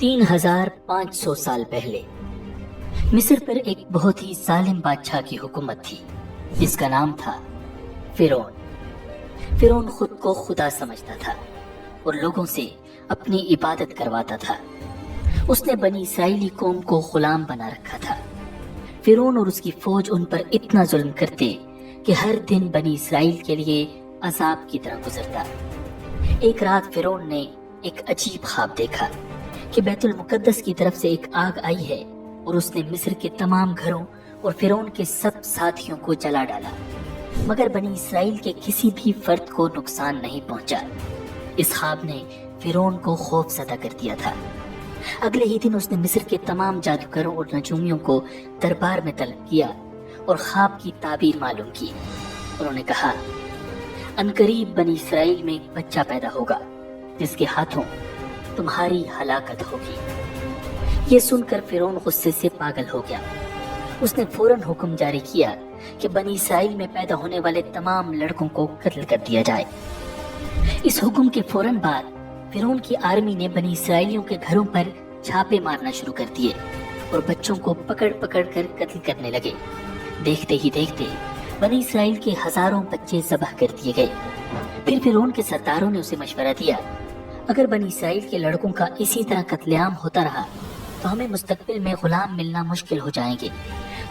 3500 साल पहले मिस्र पर एक बहुत ही जालिम बादशाह की हुकूमत थी जिसका नाम था फिरौन। फिरौन खुद को खुदा समझता था और लोगों से अपनी इबादत करवाता था। उसने बनी इसराइली कौम को गुलाम बना रखा था। फिरौन और उसकी फौज उन पर इतना जुल्म करते कि हर दिन बनी इसराइल के लिए अजाब की तरह गुजरता। एक रात फिरौन ने एक अजीब ख्वाब देखा कि बैतुल मुकद्दस की तरफ से एक आग आई है और उसने मिस्र के तमाम घरों और फिरौन के सब साथियों को जला डाला, मगर बनी इसराइल के किसी भी फर्द को नुकसान नहीं पहुंचा। इस ख्वाब ने फिरौन को खौफजदा कर दिया था। अगले ही दिन उसने मिस्र के तमाम जादूगरों और नजूमियों को दरबार में तलब किया और ख्वाब की ताबीर मालूम की। उन्होंने कहा, अनकरीब बनी इसराइल में एक बच्चा पैदा होगा जिसके हाथों तुम्हारी हलाकत होगी। ये सुनकर फिरौन गुस्से से पागल हो गया। उसने फौरन हुक्म जारी किया कि बनी इसराइल में पैदा होने वाले तमाम लड़कों को कत्ल कर दिया जाए। इस हुक्म के फौरन बाद फिरौन की आर्मी ने बनी इसराइलियों के घरों पर छापे मारना शुरू कर दिए और बच्चों को पकड़ पकड़ कर कत्ल करने लगे। देखते ही देखते बनी इसराइल के हजारों बच्चे ज़बह कर दिए गए। फिर फिरौन के सरदारों ने उसे मशवरा दिया, अगर बनी इसराइल के लड़कों का इसी तरह कत्लेआम होता रहा तो हमें मुस्तकबिल में गुलाम मिलना मुश्किल हो जाएंगे।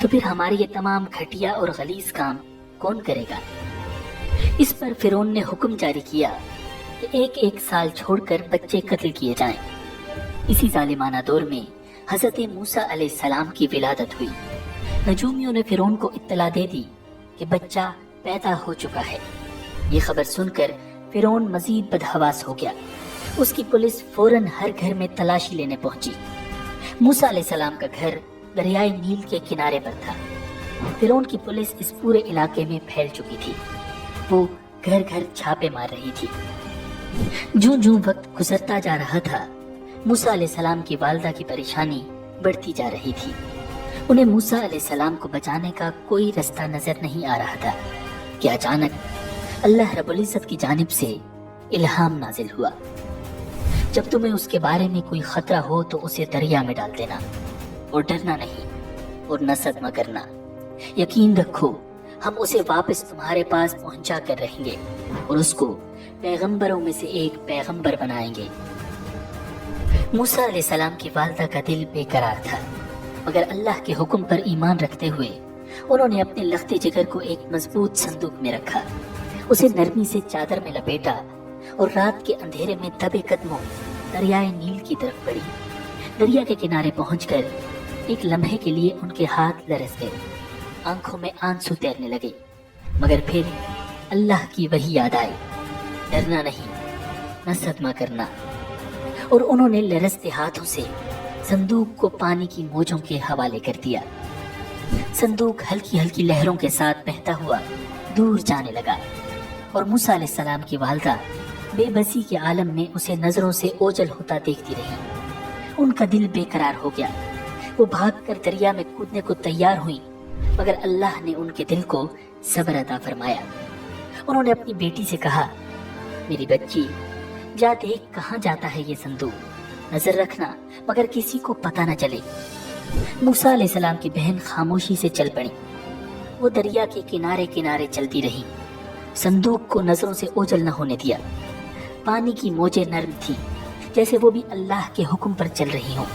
तो फिर हमारे ये तमाम घटिया और गलीज काम कौन करेगा? इस पर फिरौन ने हुक्म जारी किया कि एक एक साल छोड़कर बच्चे कत्ल किए जाएं। इसी जालिमाना दौर में हजरत मूसा अलैहिस्सलाम की विलादत हुई। नजूमियों ने फिरौन को इत्तला दे दी कि बच्चा पैदा हो चुका है। ये खबर सुनकर फिरौन मजीद बदहवास हो गया। उसकी पुलिस फौरन हर घर में तलाशी लेने पहुंची। मूसा अलैहिस्सलाम का घर दरियाए नील के किनारे पर था। फिरौन की पुलिस इस पूरे इलाके में फैल चुकी थी। वो घर घर छापे मार रही थी। जो वक्त गुजरता जा रहा था, मूसा अलैहिस्सलाम की वालिदा की परेशानी बढ़ती जा रही थी। उन्हें मूसा अलैहिस्सलाम को बचाने का कोई रास्ता नजर नहीं आ रहा था कि अचानक अल्लाह रब्बुल इज्जत की जानिब से इल्हाम नाजिल हुआ, जब तुम्हें उसके बारे में कोई खतरा हो तो उसे दरिया में डाल देना और डरना नहीं और न सदमा करना। यकीन रखो, हम उसे वापस तुम्हारे पास पहुंचा कर रहेंगे और उसको पैगंबरों में से एक पैगंबर बनाएंगे। मूसा अलैहिस्सलाम की वालिदा का दिल बेकरार था, मगर अल्लाह के हुक्म पर ईमान रखते हुए उन्होंने अपने लख्ते जिगर को एक मजबूत संदूक में रखा, उसे नरमी से चादर में लपेटा और रात के अंधेरे में दबे कदमों दरियाए नील की तरफ बढ़ी। दरिया के किनारे पहुंचकर एक लम्हे के लिए उनके हाथ लरस गए, आंखों में आंसू तैरने लगे, मगर फिर अल्लाह की वही याद आई, डरना नहीं, न सदमा करना। और उन्होंने लरसते हाथों से संदूक को पानी की मौजों के हवाले कर दिया। संदूक हल्की हल्की लहरों के साथ बहता हुआ दूर जाने लगा और मूसा अलैहिस्सलाम की वालिदा बेबसी के आलम में उसे नजरों से ओझल होता देखती रही। उनका दिल बेकरार हो गया। वो भागकर दरिया में कूदने को तैयार हुई, मगर अल्लाह ने उनके दिल को सब्र अता फरमाया। उन्होंने अपनी बेटी से कहा, मेरी बच्ची, जा देख कहाँ जाता है ये संदूक, नजर रखना मगर किसी को पता न चले। मूसा अलैहिस्सलाम की बहन खामोशी से चल पड़ी। वो दरिया के किनारे किनारे चलती रही, संदूक को नजरों से ओझल न होने दिया। पानी की मौजें नर्म थी, जैसे वो भी अल्लाह के हुक्म पर चल रही हों।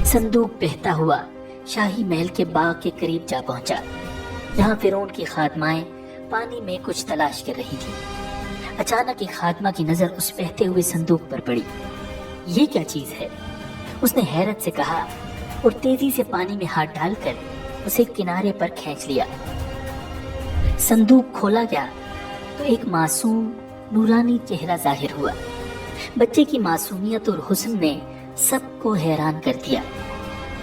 संदूक बहता हुआ शाही महल के बाग के करीब जा पहुंचा, जहां फिरौन की खादमाएं पानी में कुछ तलाश कर रही थी। अचानक एक खादमा की नजर उस बहते हुए संदूक पर पड़ी। ये क्या चीज है? उसने हैरत से कहा और तेजी से पानी में हाथ डालकर उसे किनारे पर खींच लिया। संदूक खोला गया तो एक मासूम नूरानी चेहरा जाहिर हुआ। बच्चे की मासूमियत और हुस्न ने सबको हैरान कर दिया।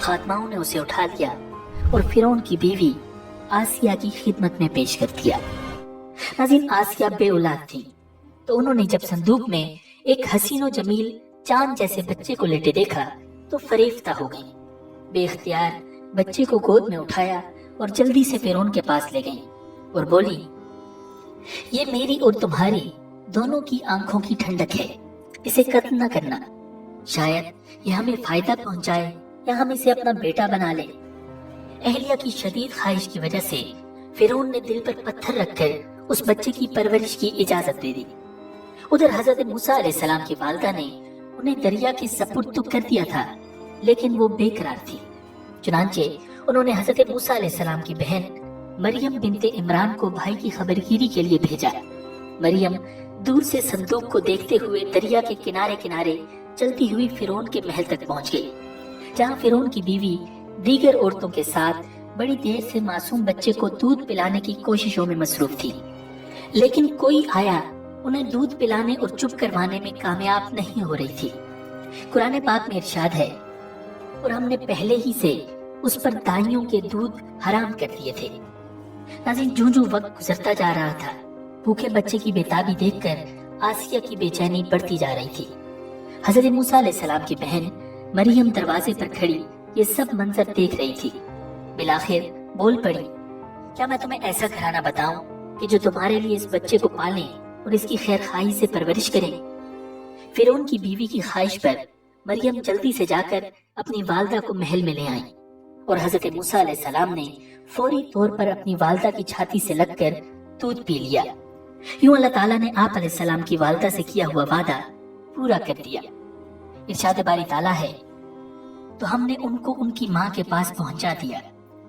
खादमाओं ने उसे उठा लिया और फिरौन की बीवी आसिया की खिदमत में पेश कर दिया। नाज़रीन, आसिया बे औलाद थी, तो उन्होंने जब संदूक में एक हसीनो जमील चांद जैसे बच्चे को लेटे देखा तो फरेफ्ता हो गई। बेख्तियार बच्चे को गोद में उठाया और जल्दी से फिरौन के पास ले गई और बोली, ये मेरी और तुम्हारी दोनों की आंखों की ठंडक है, इसे कत्ल न करना। शायद ये हमें फायदा पहुंचाए या हम इसे अपना बेटा बना ले। अहलिया की शदीद ख्वाहिश की वजह से फिरौन ने दिल पर पत्थर रखकर उस बच्चे की परवरिश की इजाजत दे दी। उधर हजरत मूसा अलैहिस्सलाम की वालिदा ने उन्हें दरिया के सपुर्द तो कर दिया था, लेकिन वो बेकरार थी। चुनांचे उन्होंने हजरत मूसा अलैहिस्सलाम की बहन मरियम बिनते इमरान को भाई की खबरगीरी के लिए भेजा। मरियम दूर से संदूक को देखते हुए दरिया के किनारे किनारे चलती हुई फिरौन के महल तक पहुंच गई, जहां फिरौन की बीवी दीगर औरतों के साथ बड़ी देर से मासूम बच्चे को दूध पिलाने की कोशिशों में मसरूफ थी। लेकिन कोई आया उन्हें दूध पिलाने और चुप करवाने में कामयाब नहीं हो रही थी। कुरान पाक में इरशाद है, और हमने पहले ही से उस पर दाइयों के दूध हराम कर दिए थे। नाज़रीन, जो वक्त गुजरता जा रहा था, भूखे बच्चे की बेताबी देखकर आसिया की बेचैनी बढ़ती जा रही थी। हजरत मूसा अलैहिस्सलाम की बहन मरियम दरवाजे पर खड़ी ये सब मंजर देख रही थी। बिलाखिर बोल पड़ी, क्या मैं तुम्हें ऐसा घराना बताऊं कि जो तुम्हारे लिए इस बच्चे को पाले और इसकी खैर खाई से परवरिश करें? फिरौन की बीवी की ख्वाहिश पर मरियम जल्दी से जाकर अपनी वालिदा को महल में ले आई और हजरत मूसा अलैहिस्सलाम ने फौरी तौर पर अपनी वालिदा की छाती से लगकर दूध पी लिया। यूं अल्लाह ताला ने आप अलैहिस्सलाम की वालिदा से किया हुआ वादा पूरा कर दिया। इरशाद बारी ताला है, तो हमने उनको उनकी माँ के पास पहुंचा दिया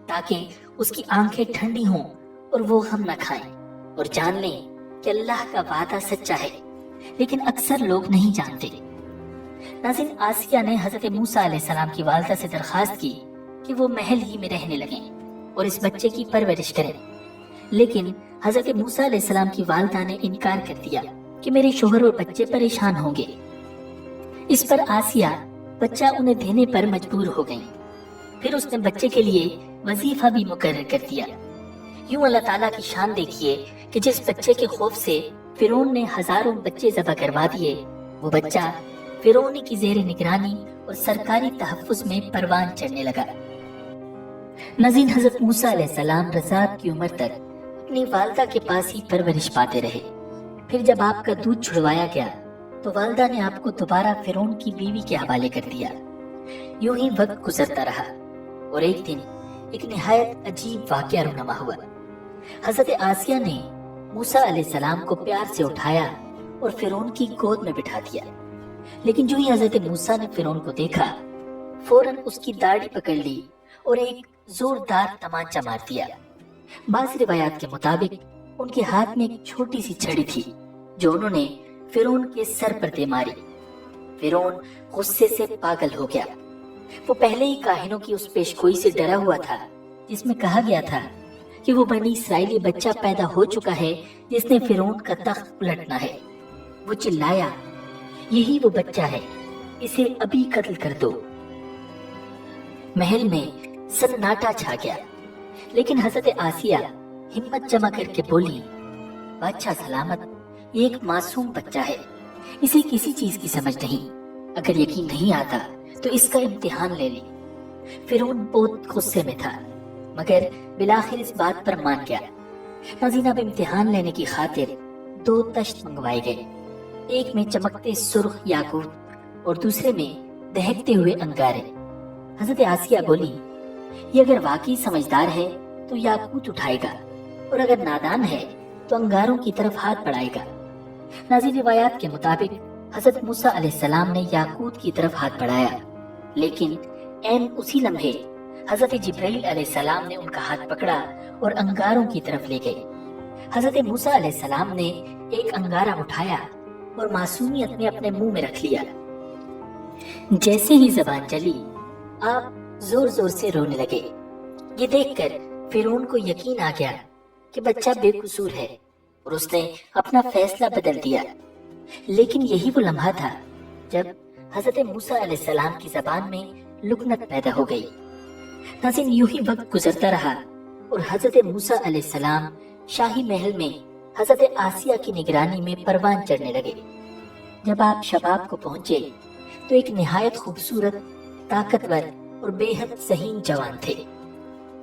ताकि उसकी आंखें ठंडी हों और वो गम न खाएं और जान लें कि अल्लाह का वादा सच्चा है, लेकिन अक्सर लोग नहीं जानते। नाज़रीन, आसिया ने हजरत मूसा अलैहिस्सलाम की वालिदा से दरखास्त की कि वो महल ही में रहने लगें और इस बच्चे की परवरिश करें, लेकिन हजरत मूसा अलैहिस्सलाम की वालिदा ने इनकार कर दिया कि मेरे शोहर और बच्चे परेशान होंगे। इस पर आसिया बच्चा उन्हें देने पर मजबूर हो गई। फिर उसने बच्चे के लिए वजीफा भी मुकर्रर कर दिया। यूं अल्लाह ताला की शान देखिए कि जिस बच्चे के खौफ से फिरौन ने हजारों बच्चे ज़बह करवा दिए, वो बच्चा फिरौन की ज़ेरे निगरानी और सरकारी तहफ्फुज़ में परवान चढ़ने लगा। नाज़रीन, हजरत मूसा अलैहिस्सलाम रज़ात की उम्र तक अपनी वालिदा के पास ही परवरिश पाते रहे। फिर जब आपका दूध छुड़वाया गया तो वालिदा ने आपको दोबारा फिरौन की बीवी के हवाले कर दिया। यूं ही वक्त गुजरता रहा और एक दिन एक निहायत अजीब वाक़या रूनुमा हुआ। हजरत आसिया ने मूसा अलैहिस्सलाम को प्यार से उठाया और फिरौन की गोद में बिठा दिया, लेकिन जो ही हजरत मूसा ने फिरौन को देखा, फौरन उसकी दाढ़ी पकड़ ली और एक जोरदार तमाचा मार दिया। बाज़ रिवायात के मुताबिक उनके हाथ में एक छोटी सी छड़ी थी जो उन्होंने फिरौन के सर पर दे मारी। फिरौन गुस्से से पागल हो गया। वो पहले ही काहिनों की उस पेशगोई से डरा हुआ था जिसमें कहा गया था कि वो बनी इसराइली बच्चा पैदा हो चुका है जिसने फिरौन का तख्त उलटना है। वो चिल्लाया, यही वो बच्चा है, इसे अभी कत्ल कर दो। महल में सन्नाटा छा गया, लेकिन हजरत आसिया हिम्मत जमा करके बोली, बादशाह सलामत, ये एक मासूम बच्चा है, इसे किसी चीज की समझ नहीं। अगर यकीन नहीं आता तो इसका इम्तिहान ले ले। फिरौन बहुत गुस्से में था, मगर बिलाखिर इस बात पर मान गया। नाज़रीन, अब इम्तिहान लेने की खातिर 2 तश्त मंगवाए गए। एक में चमकते सुर्ख याकूत और दूसरे में दहकते हुए अंगारे। हजरत आसिया बोली, ये अगर वाकई समझदार है तो याकूत उठाएगा और अगर नादान है तो अंगारों की तरफ हाथ बढ़ाएगा। नाज़रीन, रिवायात के मुताबिक हजरत मूसा अलैहिस्सलाम ने याकूत की तरफ हाथ बढ़ाया, लेकिन ऐन उसी लम्हे हजरत जिब्राइल अलैहिस्सलाम ने उनका हाथ पकड़ा और अंगारों की तरफ ले गए। हजरत मूसा अलैहिस्सलाम ने एक अंगारा उठाया और मासूमियत में अपने मुंह में रख लिया। जैसे ही जबान चली, आप जोर जोर से रोने लगे। ये देखकर फिरौन को यकीन आ गया कि बच्चा बेकसूर है और उसने अपना फैसला बदल दिया। लेकिन यही वो लम्हा था जब हजरत मूसा अलैहिस्सलाम की जबान में लुकनत पैदा हो गई। नाज़रीन, यूं ही वक्त गुजरता रहा और हजरत मूसा अलैहिस्सलाम शाही महल में हजरत आसिया की निगरानी में परवान चढ़ने लगे। जब आप शबाब को पहुंचे तो एक निहायत खूबसूरत, ताकतवर और बेहद ज़हीन जवान थे।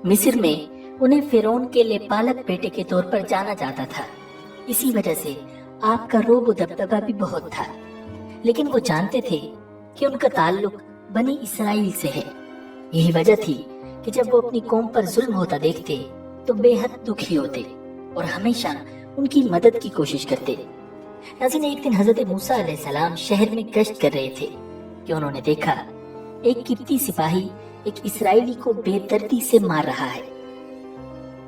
मिस्र में उन्हें फिरौन के लेपालक बेटे के तौर पर जाना जाता था। इसी वजह से आपका रोब दबदबा भी बहुत था, लेकिन वो जानते थे कि उनका ताल्लुक बनी इसराइल से है। यही वजह थी कि जब वो अपनी कौम पर जुल्म होता देखते तो बेहद दुखी होते और हमेशा उनकी मदद की कोशिश करते। नाज़रीन, एक दिन हजरत मूसा अलैहिस्सलाम शहर में गश्त कर रहे थे कि उन्होंने देखा एक किप्ती सिपाही एक इसराइली को बेदर्दी से मार रहा है।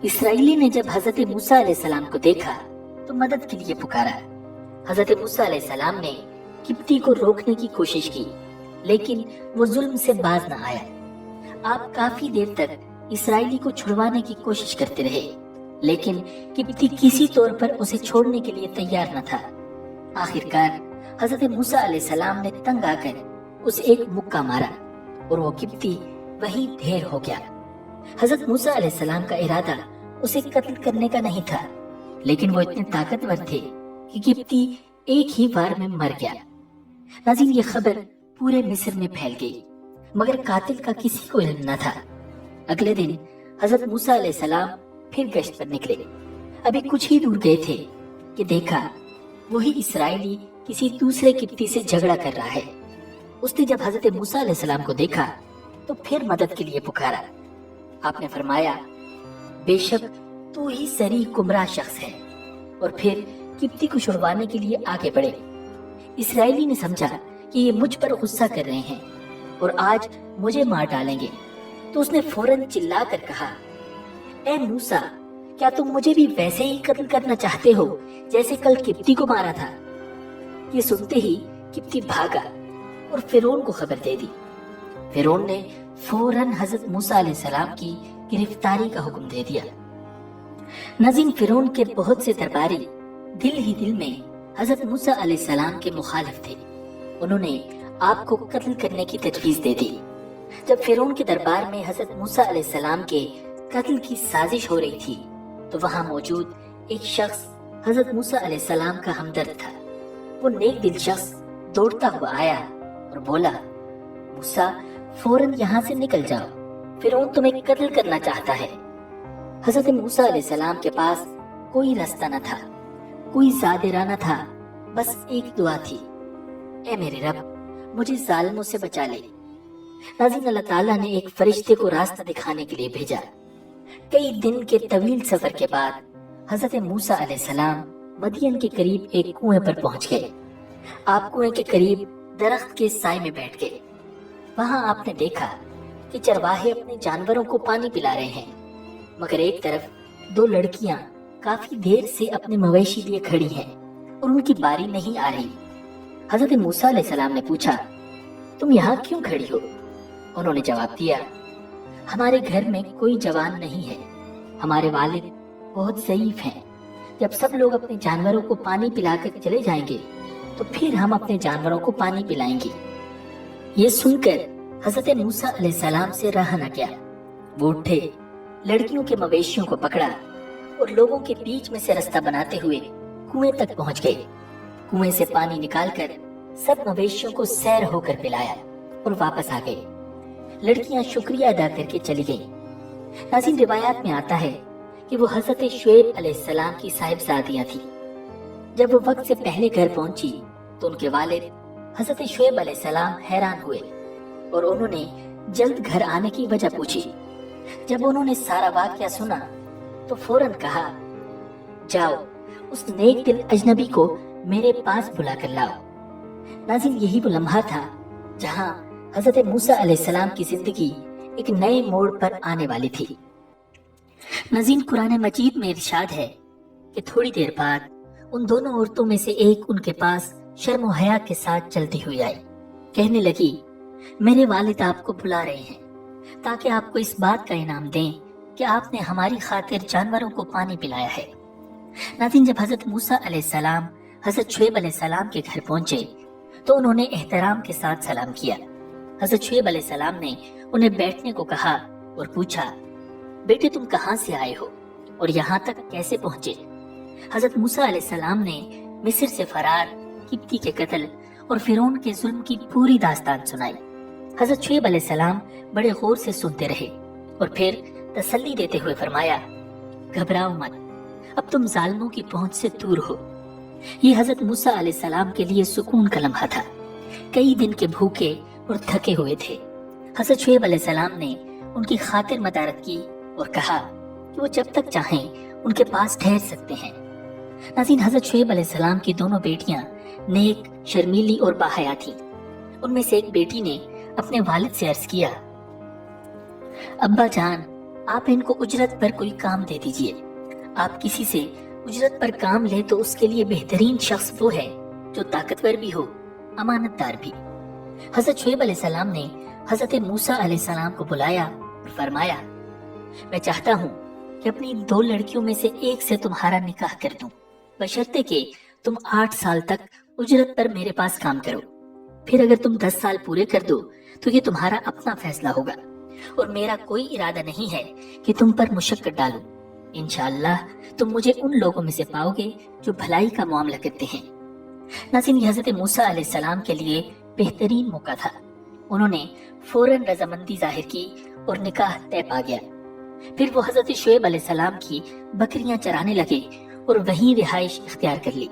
इसराइली ने जब हजरत मूसा अलैहिस्सलाम को देखा तो मदद के लिए पुकारा। हजरत मूसा अलैहिस्सलाम ने किप्ती को रोकने की कोशिश की, लेकिन वो जुल्म से बाज न आया। आप काफी देर तक इसराइली को छुड़वाने की कोशिश करते रहे, लेकिन किप्ती किसी तौर पर उसे छोड़ने के लिए तैयार न था। आखिरकार हजरत मूसा अलैहिस्सलाम ने तंग आकर उसे एक मुक्का मारा और वो किप्ती वहीं ढेर हो गया। हजरत मूसा अलैहिस्सलाम का इरादा उसे कत्ल करने का नहीं था, लेकिन वो इतने ताकतवर थे कि किप्ती एक ही बार में मर गया। नाज़रीन, ये खबर पूरे मिस्र में फैल गई, मगर कातिल का किसी को इल्म न था। अगले दिन हजरत मूसा अलैहिस्सलाम फिर गश्त पर निकले। अभी कुछ ही दूर गए थे कि देखा वही इसराइली किसी दूसरे किप्ती से झगड़ा कर रहा है। उसने जब हजरत मूसा अलैहिस्सलाम को देखा तो फिर मदद के लिए पुकारा। आपने फरमाया, बेशक तू ही सरी गुमराह शख्स है, और फिर किप्ती को छुड़वाने के लिए आगे बढ़े। इसराइली ने समझा कि ये मुझ पर गुस्सा कर रहे हैं और आज मुझे मार डालेंगे, तो उसने फौरन चिल्ला कर कहा, ए मूसा, क्या तुम मुझे भी वैसे ही कत्ल करना चाहते हो जैसे कल किप्ती को मारा था? ये सुनते ही किप्ती भागा और फिरौन को खबर दे दी। फिरौन ने फौरन हजरत मूसा अलैहिस्सलाम की गिरफ्तारी का हुक्म दे दिया। नाज़रीन, फिरौन के बहुत से दरबारी दिल ही दिल में हजरत मूसा अलैहिस्सलाम के मुखालिफ थे। उन्होंने आपको कत्ल करने की तजवीज दे दी। जब फिरौन के दरबार में हजरत मूसा अलैहिस्सलाम के कत्ल की साजिश हो रही थी तो वहां मौजूद एक शख्स हजरत मूसा अलैहिस्सलाम का हमदर्द था। वो नेक दिल शख्स दौड़ता हुआ आया और बोला, मूसा, फौरन यहाँ से निकल जाओ, फिरौन तुम्हें कत्ल करना चाहता है। हजरत मूसा अलैहिस्सलाम के पास कोई रास्ता न था, कोई ज़ादिरा न था, बस एक दुआ थी, ए मेरे रब, मुझे जालिमों से बचा ले। नाज़रीन, अल्लाह ताला ने एक फरिश्ते को रास्ता दिखाने के लिए भेजा। कई दिन के तवील सफर के बाद हजरत मूसा अलैहिस्सलाम मदियन के करीब एक कुएं पर पहुंच गए। आप कुएं के करीब दरख्त के साए में बैठ गए। वहां आपने देखा कि चरवाहे अपने जानवरों को पानी पिला रहे हैं, मगर एक तरफ दो लड़कियां काफी देर से अपने मवेशी लिए खड़ी हैं और उनकी बारी नहीं आ रही। हजरत मूसा अलैहिस्सलाम ने पूछा, तुम यहाँ क्यों खड़ी हो? उन्होंने जवाब दिया, हमारे घर में कोई जवान नहीं है, हमारे वालिद बहुत ज़ईफ हैं। जब सब लोग अपने जानवरों को पानी पिलाकर चले जाएंगे तो फिर हम अपने जानवरों को पानी पिलाएंगे। ये सुनकर हजरत मूसा अलैहिस्सलाम से रहा न गया। वो उठे, लड़कियों के मवेशियों को पकड़ा और लोगों के बीच में से रास्ता बनाते हुए कुएं तक पहुंच गए। कुएं से पानी निकालकर सब मवेशियों को सैर होकर पिलाया और वापस आ गए। लड़कियां शुक्रिया अदा करके चली गईं। नाज़रीन, रिवायात में आता है कि वो हजरत शुएब अलैहिस्सलाम की साहिबजादियां थी। जब वो वक्त से पहले घर पहुंची तो उनके वालिद हजरत शुएब अलैहिस्सलाम हैरान हुए और उन्होंने जल्द घर आने की वजह पूछी। जब उन्होंने सारा वाकया सुना तो फौरन कहा, जाओ उस नेक दिल अजनबी को मेरे पास बुला कर लाओ। नाज़रीन, यही वो लम्हा था जहां हजरत मूसा अलैहिस्सलाम की जिंदगी एक नए मोड़ पर आने वाली थी। नाज़रीन, कुरान मजीद में इरशाद है कि थोड़ी देर बाद उन दोनों औरतों में से एक उनके पास शर्म और हया के साथ चलती हुई आई। कहने लगी, मेरे वालिद आपको बुला रहे हैं ताकि आपको इस बात का इनाम दें कि आपने हमारी खातिर जानवरों को पानी पिलाया है। नाज़रीन, जब हजरत मूसा अलैहिस्सलाम हजरत शुएब अलैहिस्सलाम के घर पहुंचे तो उन्होंने एहतराम के साथ सलाम किया। हजरत शुएब अलैहिस्सलाम ने उन्हें बैठने को कहा और पूछा, बेटे तुम कहाँ से आए हो और यहाँ तक कैसे पहुँचे? हजरत मूसा अलैहिस्सलाम ने मिस्र से फरार किप्ती के कत्ल और फिरौन के जुल्म की पूरी दास्तान सुनाई। हजरत शुएब अलैहिस्सलाम बड़े गौर से सुनते रहे और फिर तसल्ली देते हुए फरमाया, घबराओ मत, अब तुम जालिमों की पहुंच से दूर हो। ये हजरत मूसा अलैहिस्सलाम के लिए सुकून का लम्हा था। कई दिन के भूखे और थके हुए थे। हज़रत शुएब अलैहिस्सलाम ने उनकी खातिर मदारत की और कहा कि वो जब तक चाहें उनके पास ठहर सकते हैं। नाज़रीन, हज़रत शुएब अलैहिस्सलाम की दोनों बेटियां नेक, शर्मीली और बाहया थीं। उनमें से एक बेटी ने अपने वालिद से अर्ज किया, अब्बा जान, आप इनको उजरत पर कोई काम दे दीजिए। आप किसी से उजरत पर काम ले तो उसके लिए बेहतरीन शख्स वो है जो ताकतवर भी हो, अमानतदार भी। हज़रत शुएब अलैहिस्सलाम ने हज़रत मूसा अलैहिस्सलाम को बुलाया और फरमाया, मैं चाहता हूँ कि अपनी 2 लड़कियों में से एक से तुम्हारा निकाह कर दूं, बशर्ते कि तुम 8 साल तक उजरत पर मेरे पास काम करो। फिर अगर तुम 10 साल पूरे कर दो तो ये तुम्हारा अपना फैसला होगा और मेरा कोई इरादा नहीं है कि तुम पर मुशक्कत डालूं। इंशाअल्लाह तुम मुझे उन लोगों में से पाओगे जो भलाई का मामला करते हैं। नाज़रीन, हज़रत मूसा अलैहिस्सलाम के लिए बेहतरीन मौका था। उन्होंने फौरन रजामंदी जाहिर की और निकाह तय पा गया। फिर वो हज़रत शुएब अलैहिस्सलाम की बकरियां चराने लगे और वहीं रिहाइश इख्तियार कर ली।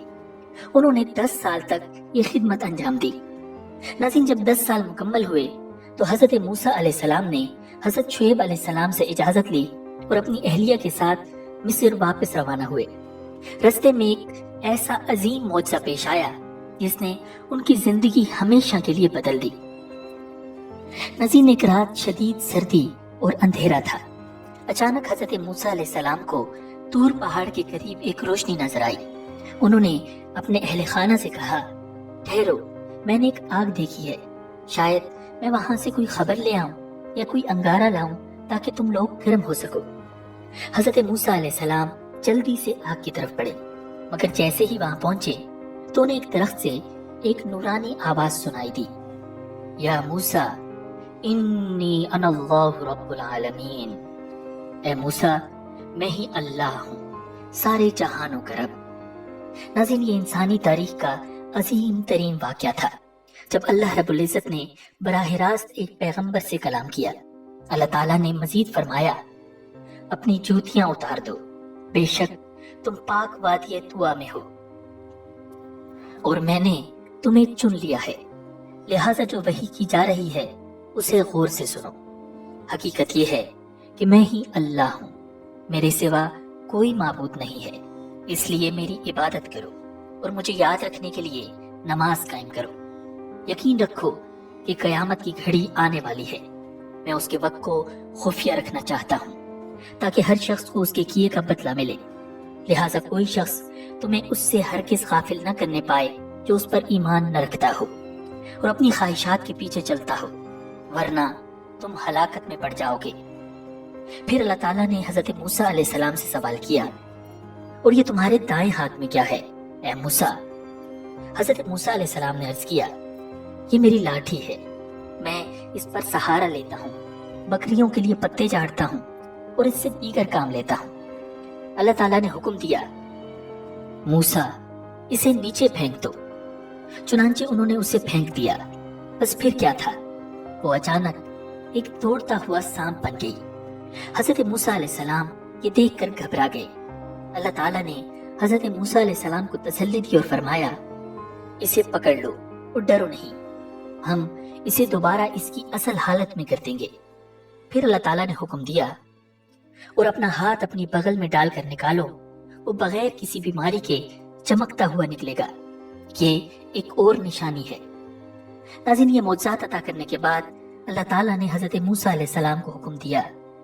उन्होंने 10 साल तक ये खिदमत अंजाम दी। नाज़रीन, जब 10 साल मुकम्मल हुए तो हज़रत मूसा अलैहिस्सलाम ने हज़रत शुएब अलैहिस्सलाम से इजाज़त ली और अपनी अहलिया के साथ मिस्र वापस रवाना हुए। रास्ते में एक ऐसा अजीम मौजज़ा पेश आया जिसने उनकी जिंदगी हमेशा के लिए बदल दी। नाज़रीन, एक रात शदीद सर्दी और अंधेरा था। अचानक हज़रत मूसा अलैहिस्सलाम को तूर पहाड़ के करीब एक रोशनी नजर आई। उन्होंने अपने अहले खाना से कहा, ठहरो, मैंने एक आग देखी है, शायद मैं वहां से कोई खबर ले आऊं या कोई अंगारा लाऊं ताकि तुम लोग गर्म हो सको। हज़रत मूसा अलैहिस्सलाम जल्दी से आग की तरफ बढ़े, मगर जैसे ही वहां पहुंचे तो उन्हें एक दरख्त से एक नूरानी आवाज सुनाई दी, या मूसा इन्नी अनल्लाहु रब्बुल आलमीन। ए मूसा, मैं ही अल्लाह हूँ, सारे जहानों का रब। नाज़रीन, ये इंसानी तारीख का अजीम तरीन वाक़या था जब अल्लाह रब्बुल इज़्ज़त ने बराह रास्त एक पैगंबर से कलाम किया। अल्लाह ताला ने मजीद फरमाया, अपनी जूतियां उतार दो, बेशक तुम पाक वादिये तुआ में हो और मैंने तुम्हें चुन लिया है, लिहाजा जो वही की जा रही है उसे गौर से सुनो। हकीकत यह है कि मैं ही अल्लाह हूँ, मेरे सिवा कोई माबूद नहीं है, इसलिए मेरी इबादत करो और मुझे याद रखने के लिए नमाज कायम करो। यकीन रखो कि कयामत की घड़ी आने वाली है। मैं उसके वक्त को खुफिया रखना चाहता हूँ ताकि हर शख्स को उसके किए का बदला मिले, लिहाजा कोई शख्स तुम्हें उससे हरगिज़ गाफिल न करने पाए जो उस पर ईमान न रखता हो और अपनी ख्वाहिशात के पीछे चलता हो, वरना तुम हलाकत में पड़ जाओगे। फिर अल्लाह ताला ने हज़रत मूसा अलैहिस्सलाम से सवाल किया, और ये तुम्हारे दाएं हाथ में क्या है ए मूसा? हज़रत मूसा अलैहिस्सलाम ने अर्ज किया, ये मेरी लाठी है, मैं इस पर सहारा लेता हूँ, बकरियों के लिए पत्ते झाड़ता हूँ और इससे दीगर काम लेता हूँ। अल्लाह ताला ने हुक्म दिया, मूसा इसे नीचे फेंक दो। चुनांचे उन्होंने उसे फेंक दिया। बस फिर क्या था, वो अचानक एक दौड़ता हुआ सांप बन गई। हज़रत मूसा अलैहिस्सलाम ये देखकर घबरा गए। अल्लाह ताला ने हज़रत मूसा अलैहिस्सलाम को तसल्ली दी और फरमाया, इसे पकड़ लो और डरो नहीं, हम इसे दोबारा इसकी असल हालत में कर देंगे। फिर अल्लाह ताला ने हुक्म दिया, और अपना हाथ अपनी बगल में डालकर निकालो, वो बगैर किसी बीमारी के चमकता हुआ निकलेगा। ये एक और निशानी है। नाज़रीन, ये मौजज़ात अता करने के बाद अल्लाह ताला ने हज़रत मूसा अलैहिस्सलाम को हुक्म दिया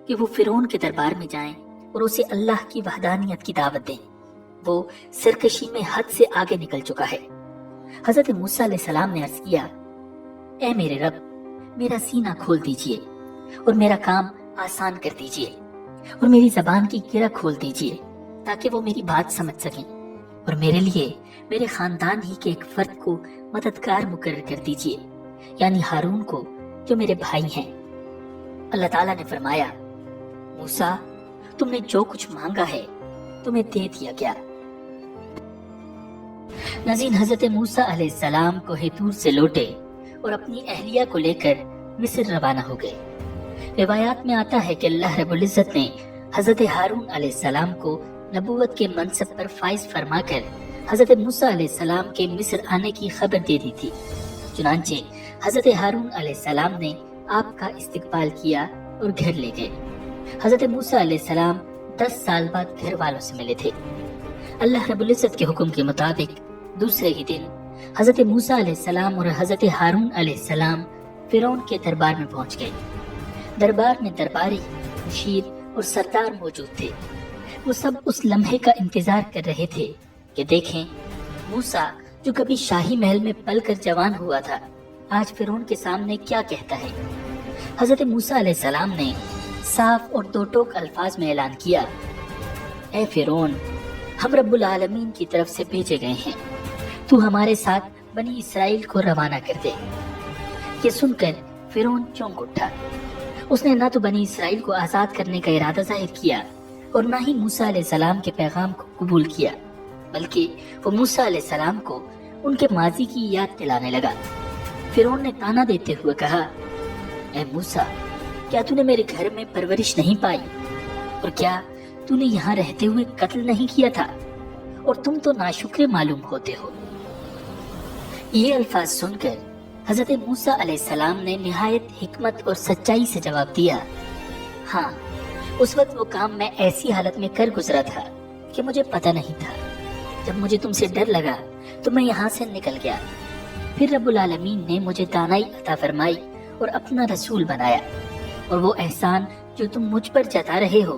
कि वो फिरौन के दरबार में जाएं और उसे अल्लाह की वहदानियत की दावत दें। वो सरकशी में हद से आगे निकल चुका है। हज़रत मूसा अलैहिस्सलाम ने अर्ज किया, ए मेरे रब, मेरा सीना खोल दीजिए और मेरा काम आसान कर दीजिए और मेरी ज़बान की गिरा खोल दीजिए ताकि वो मेरी बात समझ सकें, और मेरे लिए मेरे खानदान ही के एक फर्द को मददगार मुकर्रर कर दीजिए, यानी हारून को जो मेरे भाई हैं। अल्लाह ताला ने फरमाया, मूसा तुमने जो कुछ मांगा है तुम्हें दे दिया गया। नाज़रीन, हज़रत मूसा अलैहिस्सलाम कोहे तूर से लौटे और अपनी अहलिया को लेकर मिस्र रवाना हो गए। रिवायात में आता है कि अल्लाह रब्बुल इज़्ज़त ने हज़रत हारून अलैहिस्सलाम को नबूवत के मनसब पर फाइज फरमाकर हज़रत मूसा अलैहिस्सलाम के मिस्र आने की खबर दे दी थी। चुनांचे हजरत हारून अलैहिस्सलाम ने आपका इस्तकबाल किया और घर ले गए। हजरत मूसा अलैहिस्सलाम 10 साल बाद घर वालों से मिले थे। अल्लाह रब्बुल इज्जत के हुक्म के मुताबिक दूसरे ही दिन हजरत मूसा अलैहिस्सलाम और हजरत हारून अलैहिस्सलाम फिरौन के दरबार में पहुंच गए। दरबार में दरबारी, मुशीर और सरदार मौजूद थे। वो सब उस लम्हे का इंतजार कर रहे थे कि देखें मूसा जो कभी शाही महल में पलकर जवान हुआ था, आज फिरौन के सामने क्या कहता है। हजरत मूसा अलैहिस्सलाम ने साफ और दो टोक अल्फाज में ऐलान किया, ऐ फिरौन, हम रब्बुल आलमीन की तरफ से भेजे गए हैं, तू हमारे साथ बनी इसराइल को रवाना कर दे। ये सुनकर फिरौन चौंक उठा। उसने न तो बनी इसराइल को आजाद करने का इरादा जाहिर किया और न ही मूसा अलैहिस्सलाम के पैगाम को कबूल किया, बल्कि वो मूसा अलैहिस्सलाम को उनके माजी की याद दिलाने लगा। फिरौन ने ताना देते हुए कहा, ऐ मूसा, क्या तूने मेरे घर में परवरिश नहीं पाई? और क्या तूने यहाँ रहते हुए कत्ल नहीं किया था? और तुम तो नाशुक्र मालूम होते हो। ये अल्फाज सुनकर हजरत मूसा अलैहिस्सलाम ने निहायत हिकमत और सच्चाई से जवाब दिया, हाँ, उस वक्त वो काम मैं ऐसी हालत में कर गुजरा था कि मुझे पता नहीं था। जब मुझे तुमसे डर लगा तो मैं यहाँ से निकल गया। फिर रब्बुल आलमीन ने मुझे दानाई अता फरमाई और अपना रसूल बनाया, और वो एहसान जो तुम मुझ पर जता रहे हो,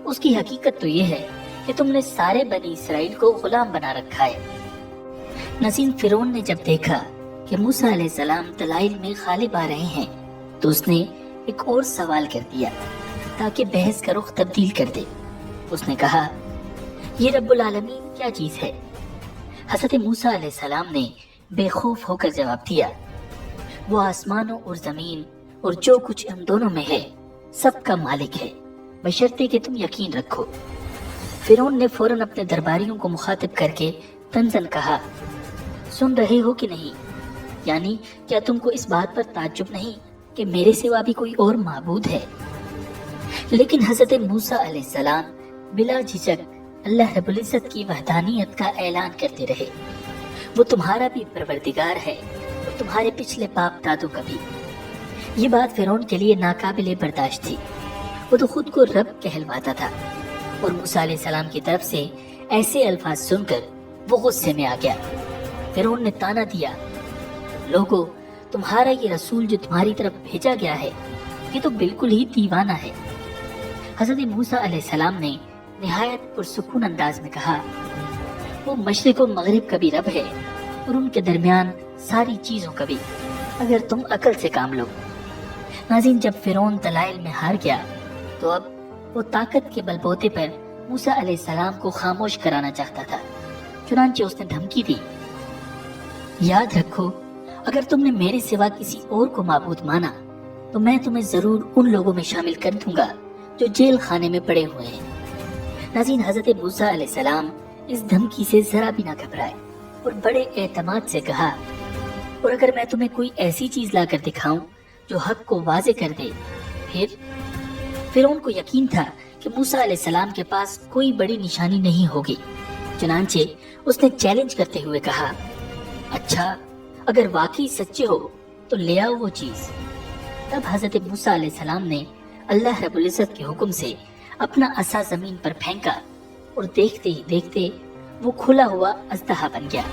उसकी हकीकत तो ये है कि तुमने सारे बनी इसराइल को गुलाम बना रखा है। नजीन फिरौन ने जब देखा कि मूसा अलैहिस्सलाम दलाइल में गालिब आ रहे हैं, तो उसने एक और सवाल कर दिया ताकि बहस का रुख तब्दील कर दे। उसने कहा, ये रब्बुल आलमीन क्या चीज है? हजरत मूसा अलैहिस्सलाम ने बेखौफ होकर जवाब दिया, वो आसमानों और जमीन और जो कुछ इन दोनों में है सबका मालिक है, बशर्ते कि तुम यकीन रखो। फिरौन ने फौरन अपने दरबारियों को मुखातिब करके तंजन कहा, सुन रहे हो कि नहीं? यानी क्या तुमको इस बात पर ताज्जुब नहीं कि मेरे सिवा भी कोई और माबूद है? लेकिन हजरत मूसा अलैहिस्सलाम बिला झिझक अल्लाह रब्बुल इज्जत की वहदानियत का ऐलान करते रहे। वो तुम्हारा भी परवरदिगार है और तुम्हारे पिछले बाप दादों का भी। ये बात फिरौन के लिए नाकाबिले बर्दाश्त थी। वो तो खुद को रब कहलवाता था, और मूसा अलैहिस्सलाम की तरफ से ऐसे अल्फाज सुनकर वो गुस्से में आ गया। फिरौन ने ताना दिया, लोगो, तुम्हारा ये रसूल जो तुम्हारी तरफ भेजा गया है, ये तो बिल्कुल ही दीवाना है। हजरत मूसा अलैहिस्सलाम ने निहायत पुरसुकून अंदाज में कहा, वो मशरिक और मगरिब का भी रब है और उनके दरमियान सारी चीजों का भी, अगर तुम अकल से काम लो। नाज़रीन, जब फिरौन दलाइल में हार गया तो अब वो ताकत के बलबूते पर मूसा अलैहिस्सलाम को खामोश कराना चाहता था। चुनांचे उसने धमकी दी, याद रखो, अगर तुमने मेरे सिवा किसी और को माबूद माना तो मैं तुम्हें जरूर उन लोगों में शामिल कर दूंगा जो जेल खाने में पड़े हुए हैं। नाज़रीन, हजरत मूसा अलैहिस्सलाम इस धमकी से जरा भी ना घबराए और बड़े एतमाद से कहा, और अगर मैं तुम्हें कोई ऐसी चीज लाकर दिखाऊं जो हक को वाजे कर दे, फिर फिरौन को यकीन था कि मूसा अलैहिस्सलाम के पास कोई बड़ी निशानी नहीं होगी। चुनांचे उसने चैलेंज करते हुए कहा, अच्छा, अगर वाकई सच्चे हो तो ले आओ वो चीज। तब हजरत मूसा अलैहिस्सलाम ने अल्लाह रब्बुल इज्जत के हुक्म से अपना असा जमीन पर फेंका और देखते ही देखते वो खुला हुआ अजदहा बन गया।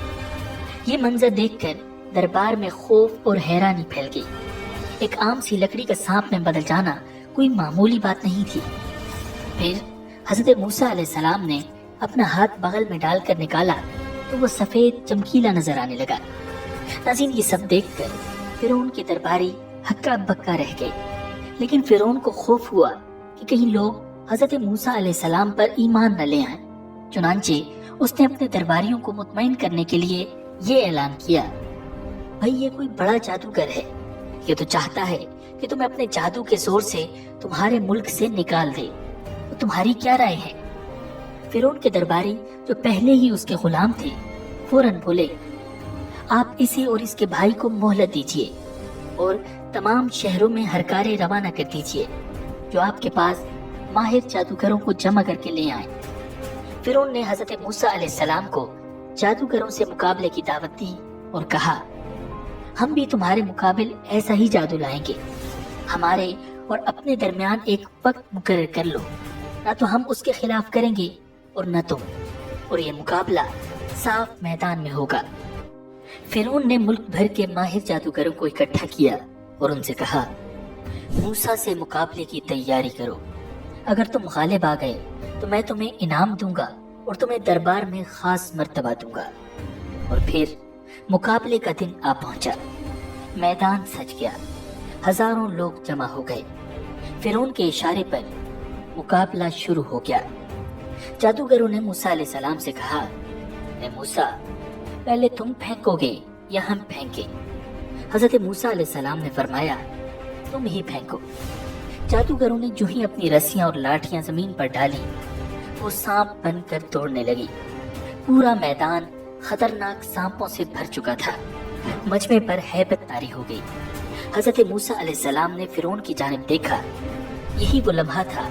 ये मंजर देखकर दरबार में खौफ और हैरानी फैल गई। एक आम सी लकड़ी का सांप में बदल जाना कोई मामूली बात नहीं थी। फिर हजरत मूसा अलैहिस्सलाम ने अपना हाथ बगल में डालकर निकाला तो वो सफेद चमकीला नजर आने लगा। नाज़रीन, ये सब देखकर फिरौन के दरबारी हक्का बक्का रह गए, लेकिन फिरौन को खौफ हुआ कि कहीं लोग हजरत मूसा अलैहिस्सलाम पर ईमान न ले आए। चुनांचे उसने अपने दरबारियों को मुतमईन करने के लिए ये ऐलान किया, भाई, ये कोई बड़ा जादूगर है, ये तो चाहता है कि तुम्हें अपने जादू के जोर से तुम्हारे मुल्क से निकाल दे। तो तुम्हारी क्या राय है? फिरौन के दरबारी जो पहले ही उसके गुलाम थे फौरन बोले, आप इसे और इसके भाई को मोहलत दीजिए और तमाम शहरों में हरकारे रवाना कर दीजिए जो आपके पास माहिर जादूगरों को जमा करके ले आए। फिरौन ने हजरत मूसा अलैहिस्सलाम को जादूगरों से मुकाबले की दावत दी और कहा, हम भी तुम्हारे मुकाबिल ऐसा ही जादू लाएंगे। हमारे और अपने दरमियान एक वक्त मुकर्रर कर लो, ना तो हम उसके खिलाफ करेंगे और न तुम, और ये मुकाबला साफ मैदान में होगा। फिरौन ने मुल्क भर के माहिर जादूगरों को इकट्ठा किया और उनसे कहा, मूसा से मुकाबले की तैयारी करो। अगर तुम गालिब आ गए तो मैं तुम्हें इनाम दूंगा और तुम्हें दरबार में खास मर्तबा दूंगा। और फिर मुकाबले का दिन आ पहुंचा। मैदान सज गया, हजारों लोग जमा हो गए। फिरौन के इशारे पर मुकाबला शुरू हो गया। जादूगरों ने मूसा अलैहिस्सलाम से कहा, ए मूसा, पहले तुम फेंकोगे या हम फेंके? हजरत मूसा अलैहिस्सलाम ने फरमाया, तुम ही फेंको। जादूगरों ने जो ही अपनी रस्सियां और लाठियां जमीन पर डाली, वो सांप बनकर दौड़ने लगी। पूरा मैदान खतरनाक सांपों से भर चुका था। मजमे पर हैबत तारी हो गई। हजरत मूसा अलैहिस्सलाम ने फिरौन की जानिब देखा। यही वो लम्हा था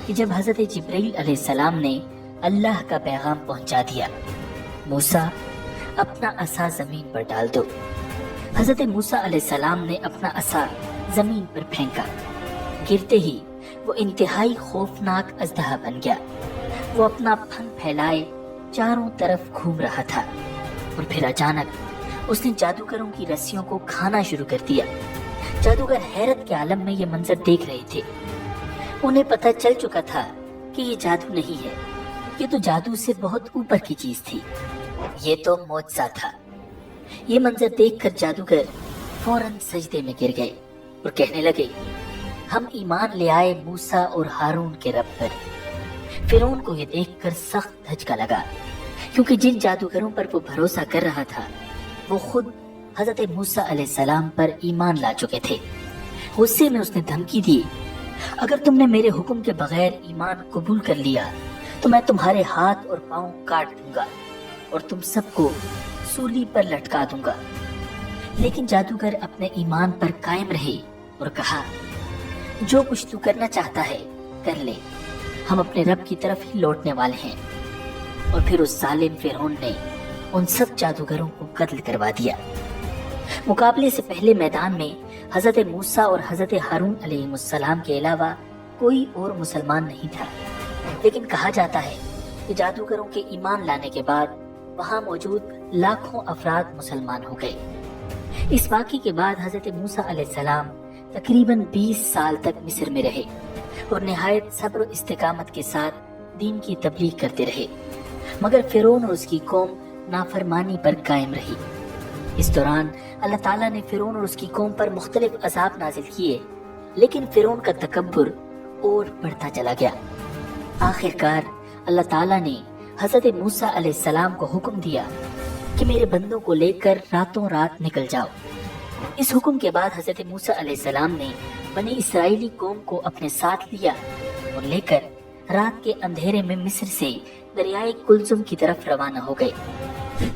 कि जब हजरत जिब्रील अलैहिस्सलाम ने अल्लाह का पैगाम पहुंचा दिया, मूसा अपना असा जमीन पर डाल दो। हजरत मूसा अलैहिस्सलाम ने अपना असा जमीन पर फेंका। गिरते ही वो इंतहाई खौफनाक अजदहा बन गया। वो अपना फन फैलाए चारों तरफ घूम रहा था और फिर अचानक उसने जादूगरों की रस्सियों को खाना शुरू कर दिया। जादूगर हैरत के आलम में ये मंजर देख रहे थे। उन्हें पता चल चुका था कि ये जादू नहीं है, ये तो जादू से बहुत ऊपर की चीज थी। ये तो मौजज़ा था। ये मंजर देखकर जादूगर फौरन सजदे में गिर गए और कहने लगे, हम ईमान ले आए मूसा और हारून के रब पर। फिरौन को ये देखकर सख्त धचका लगा, क्योंकि जिन जादूगरों पर वो भरोसा कर रहा था वो खुद हजरत मूसा अलैहिस्सलाम पर ईमान ला चुके थे। गुस्से में उसने धमकी दी, अगर तुमने मेरे हुक्म के बगैर ईमान कबूल कर लिया तो मैं तुम्हारे हाथ और पांव काट दूंगा और तुम सबको सूली पर लटका दूंगा। लेकिन जादूगर अपने ईमान पर कायम रहे और कहा, जो कुछ तू करना चाहता है कर ले, हम अपने रब की तरफ ही लौटने वाले हैं। और फिर उस जालिम फिरौन ने उन सब जादूगरों को कत्ल करवा दिया। मुकाबले से पहले मैदान में हजरत मूसा और हजरत हारून अलैहिस्सलाम के अलावा कोई और मुसलमान नहीं था। लेकिन कहा जाता है कि जादूगरों के ईमान लाने के बाद वहां मौजूद लाखों अफराद मुसलमान हो गए। इस वाक़े के बाद हजरत मूसा अलैहिस्सलाम तकरीबन 20 साल तक मिस्र में रहे और निहायत सब्र और इस्तिकामत के साथ दीन की तबलीग करते रहे, मगर फिरौन और उसकी कौम नाफरमानी पर कायम रही। इस दौरान अल्लाह ताला ने फिरौन और उसकी कौम पर मुख्तलिफ अज़ाब नाजिल किए, लेकिन फिरौन का तकब्बुर और बढ़ता चला गया। आखिरकार अल्लाह ताला ने हजरत मूसा अलैहिस्सलाम को हुक्म दिया कि मेरे बंदों को लेकर रातों रात निकल जाओ। इस हुक्म के बाद हजरत मूसा अलैहिस्सलाम ने बनी इसराइली कौम को अपने साथ लिया और लेकर रात के अंधेरे में मिस्र से दरियाए कुलजुम की तरफ रवाना हो गए।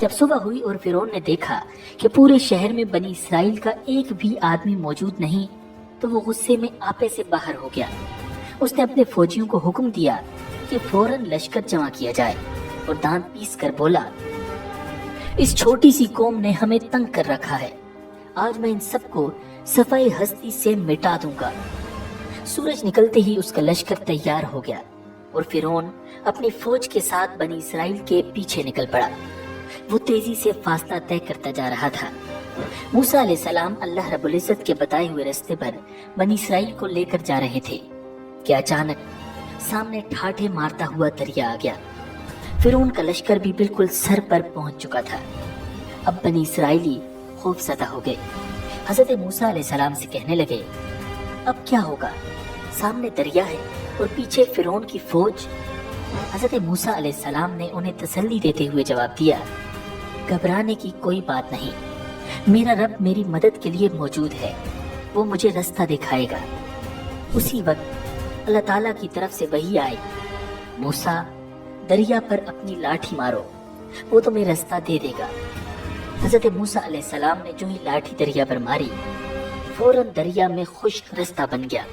जब सुबह हुई और फिरौन ने देखा कि पूरे शहर में बनी इसराइल का एक भी आदमी मौजूद नहीं, तो वो गुस्से में आपे से बाहर हो गया। उसने अपने फौजियों को हुक्म दिया कि फौरन लश्कर जमा किया जाए और दांत पीस कर बोला, इस छोटी सी कौम ने हमें तंग कर रखा है, आज मैं इन सबको सफाई हस्ती से मिटा दूंगा। सूरज निकलते ही उसका लश्कर तैयार हो गया और फिरौन अपनी फौज के साथ बनी इसराइल के पीछे निकल पड़ा। वो तेजी से फासला तय करता जा रहा था। मूसा अलैहिस्सलाम अल्लाह रब्बुल इज्जत के बताए हुए रास्ते पर बनी इसराइल को लेकर जा रहे थे कि अचानक सामने ठाठे मारता हुआ दरिया आ गया। फिरौन का लश्कर भी बिल्कुल सर पर पहुंच चुका था। अब बनी इसराइली खौफज़दा हो गए। हजरत मूसा अलैहिस्सलाम से कहने लगे, अब क्या होगा? सामने दरिया है और पीछे फिरौन की फौज। हजरत मूसा अलैहिस्सलाम ने उन्हें तसल्ली देते हुए जवाब दिया, घबराने की कोई बात नहीं, मेरा रब मेरी मदद के लिए मौजूद है, वो मुझे रास्ता दिखाएगा। उसी वक्त अल्लाह ताला की तरफ से वही आई, मूसा दरिया पर अपनी लाठी मारो, वो तुम्हें रास्ता दे देगा। हजरत मूसा अलैहिस्सलाम ने जो ही लाठी दरिया पर मारी, फौरन दरिया में खुश्क रास्ता बन गया।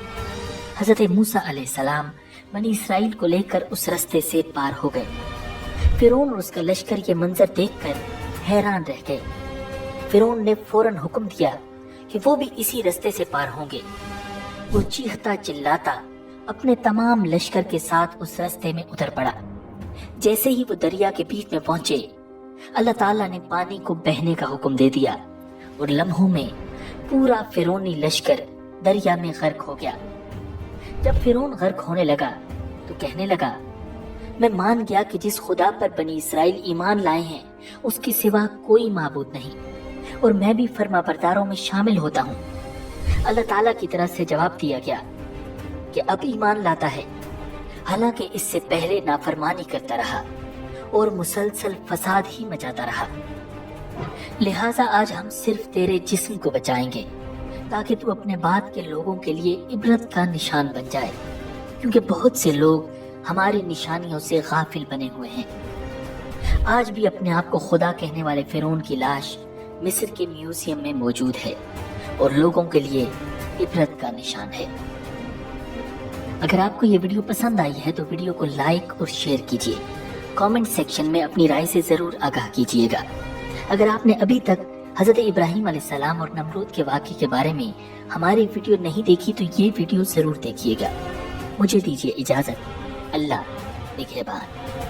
हजरत मूसा अलैहिस्सलाम बनी इसराइल को लेकर उस रास्ते से पार हो गए। फिरौन और उसका लश्कर ये मंजर देखकर हैरान रह गए। फिरौन ने फौरन हुक्म दिया कि वो भी इसी रास्ते से पार होंगे। वो चीखता चिल्लाता अपने तमाम लश्कर के साथ उस रास्ते में उतर पड़ा। जैसे ही वो दरिया के बीच में पहुंचे, अल्लाह ताला ने पानी को बहने का हुक्म दे दिया और लम्हों में पूरा फिरौनी लश्कर दरिया में गर्क हो गया। जब फिरौन गर्क होने लगा तो कहने लगा, मैं मान गया कि जिस खुदा पर बनी इसराइल ईमान लाए हैं उसके सिवा कोई माबूद नहीं और मैं भी फर्माबरदारों में शामिल होता हूँ। अल्लाह ताला की तरफ से जवाब दिया गया कि अब ईमान लाता है, हालांकि इससे पहले नाफरमानी करता रहा और मुसलसल फसाद ही मचाता रहा। लिहाजा आज हम सिर्फ तेरे जिस्म को बचाएंगे ताकि तू अपने बाद के लोगों के लिए इबरत का निशान बन जाए, क्योंकि बहुत से लोग हमारी निशानियों से गाफिल बने हुए हैं। आज भी अपने आप को खुदा कहने वाले फिरौन की लाश मिस्र के म्यूजियम में मौजूद है और लोगों के लिए इबरत का निशान है। अगर आपको ये वीडियो पसंद आई है तो वीडियो को लाइक और शेयर कीजिए। कमेंट सेक्शन में अपनी राय से जरूर आगाह कीजिएगा। अगर आपने अभी तक हजरत इब्राहिम अलैहिस्सलाम और नमरूद के वाक़े के बारे में हमारी वीडियो नहीं देखी तो ये वीडियो जरूर देखिएगा। मुझे दीजिए इजाजत। अल्लाह निगहबान।